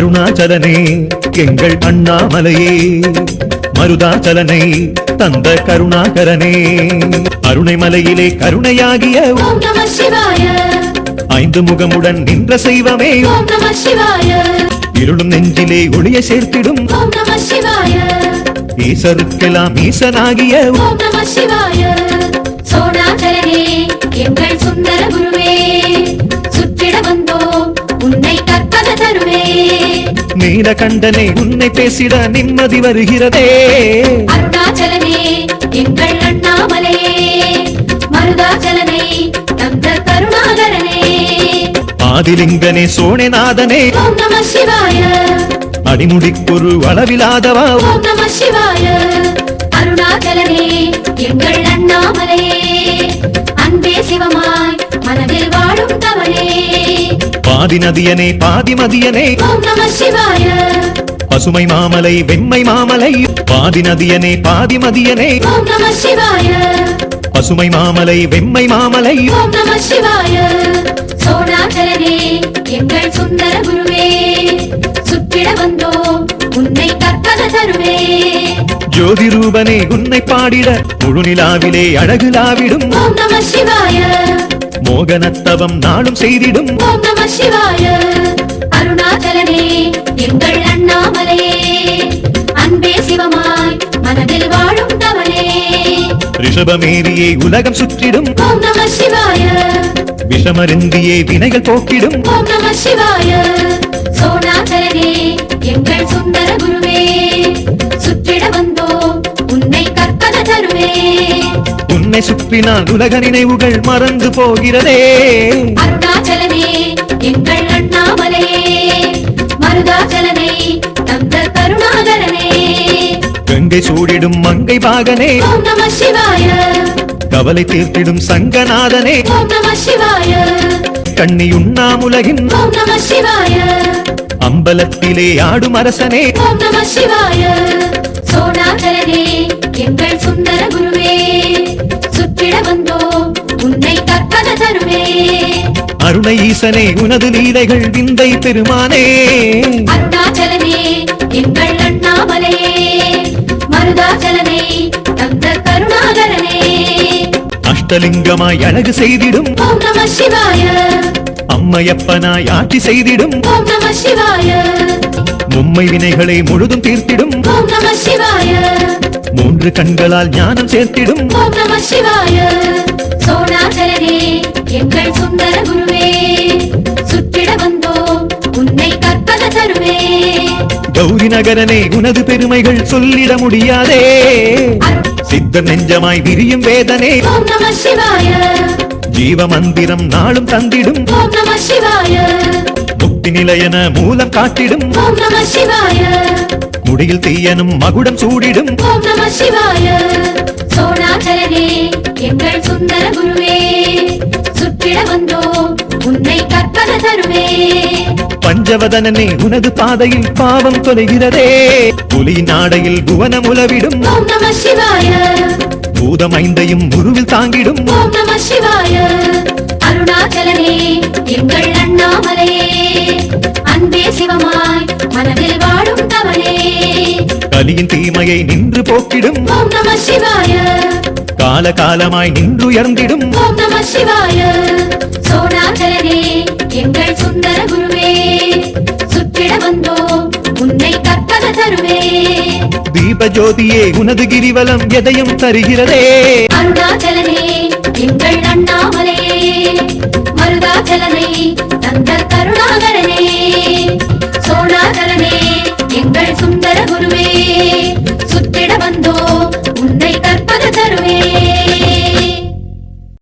அருணாச்சலனே எங்கள் அண்ணாமலையே, மருதாச்சலனை தந்த கருணாகரனே, அருணைமலையிலே கருணையாகிய ஓம் நம சிவாய, ஐந்து முகமுடன் நின்ற செய்வமே ஓம் நம சிவாய, இருளும் நெஞ்சிலே ஒளிய சேர்த்திடும் ஓம் நம சிவாய, ஈசருக்கெல்லாம் ஈசனாகிய ஓம் நம சிவாய, சோணாச்சலனே எங்கள் சுந்தர குருவே, சுற்றிட வந்தோம் உன்னை கற்பக தருவே, நீலகண்டனே உன்னை பேசிட நிம்மதி வருகிறதே, அருணாச்சலனே எங்கள் அண்ணாமலையே, மருதாச்சலனை தந்த கருணாகரனே, ஆதிலிங்கனே சோழநாதனே ஓம் நம சிவாய, அடிமுடிக்கொரு அளவிலாதவா ஓம் நம சிவாய, அருணாச்சலனே எங்கள் அண்ணாமலையே, அன்பே சிவமாய் மனதில் வாழும் தவளே, பாதி நதியனே பாதிமதியனே ஓம் நம சிவாய, பசுமை மாமலை வெண்மை மாமலை, பாதி நதியனே பாதிமதியனே ஓம் நம சிவாய, பசுமை மாமலை வெண்மை மாமலை, ஓம் நம சிவாய, சோணாச்சலனே எங்கள் சுந்தர குருவே, சுற்றிட வந்தோம் உன்னை கற்பக தருவே, ஜோதி ரூபனே உன்னை பாடிட முழுநிலாவிலே அழகுலாவிடும் ஓம் நம சிவாய, மோகனத்தவம் நாளும் செய்திடும் ஓம் நம சிவாய, அருணாச்சலனே எங்கள் அண்ணாமலையே, அன்பே சிவமாய் மனதில் வாழும் தவளே, ரிஷபமேரியை உலகம் சுற்றிடும் ஓம் நம சிவாய, விஷமருந்தியே வினைகள் போக்கிடும் ஓம் நம சிவாய, சோணாச்சலனே எங்கள் சுந்தர குருவே, சுற்றிட வந்தோம் உன்னை கற்பக தருவே, உன்னை சுற்றினால் உலக நினைவுகள் மறந்து போகிறதே, அருணாச்சலனே எங்கள் அண்ணாமலையே, மருதாச்சலனை தந்த கருணாகரனே, கங்கை சூடிடும் மங்கை பாகனே ஓம் நம சிவாய, கவலை தீர்த்திடும் சங்கநாதனே, ஓம் நம சிவாய, கண்ணியுண்ணாமுலகின் ஓம் நம சிவாய, அம்பலத்திலே ஆடும் அரசனே, ஓம் நம சிவாய, சோணாச்சலனே எங்கள் சுந்தர குருவே, சுற்றிட வந்தோம் உன்னை கற்பக தருவே, அருணை ஈசனே உனது லீலைகள் விந்தை பெருமானே, அருணாச்சலனே எங்கள் அண்ணாமலையே, மருதாச்சலனை தந்த கருணாகரனே, அஷ்டலிங்கமாய் அழகு செய்திடும் ஓம் நம சிவாய, அம்மையப்பனாய் ஆட்சி செய்திடும் ஓம் நம சிவாய, மும்மை வினைகளை முழுதும் தீர்த்திடும் ஓம் நம சிவாய, மூன்று கண்களால் ஞானம் சேர்த்திடும் ஓம் நம சிவாய, சோணாச்சலனே எங்கள் சுந்தர குருவே, சுற்றிட வந்தோம் உன்னை கற்பக தருவே, கௌரி நகரனே உனது பெருமைகள் சொல்லிட முடியாதே, சித்தர் நெஞ்சமாய் விரியும் வேதனே, ஓம் நம சிவாய, ஜீவ மந்திரம் நாளும் தந்திடும் ஓம் நம சிவாய, முக்தி நிலையன மூலம் காட்டிடும் ஓம் நம சிவாய, முடியில் தீயனும் மகுடம் சூடிடும் ஓம் நம சிவாய, சோணாச்சலனே எங்கள் சுந்தர குருவே, சுற்றிட வந்தோம் உன்னை கற்பக தருவே, பஞ்சவதனனே உனது பாதையில் பாவம் தொலைகிறதே, புலியின் நாடையில் புவனம் உலவிடும் ஓம் நம சிவாய, பூதமைந்தையும் உருவில் தாங்கிடும் ஓம் நம சிவாய, அருணாச்சலனே எங்கள் அண்ணாமலையே, அன்பே சிவமாய் மனதில் வாழும் தவளே, கலியின் தீமையை நின்று போக்கிடும் ஓம் நம சிவாய, கால காலமாய் நின்று உயர்ந்திடும் ஓம் நம சிவாய, சோணாச்சலனே எங்கள் சுந்தர குருவே, சுற்றிட வந்தோம் உன்னை கற்பக தருவே, தீப ஜோதியே உனது கிரிவலம் எதையும் தருகிறதே, அருணாச்சலனே எங்கள் அண்ணாமலையே, மருதாச்சலனை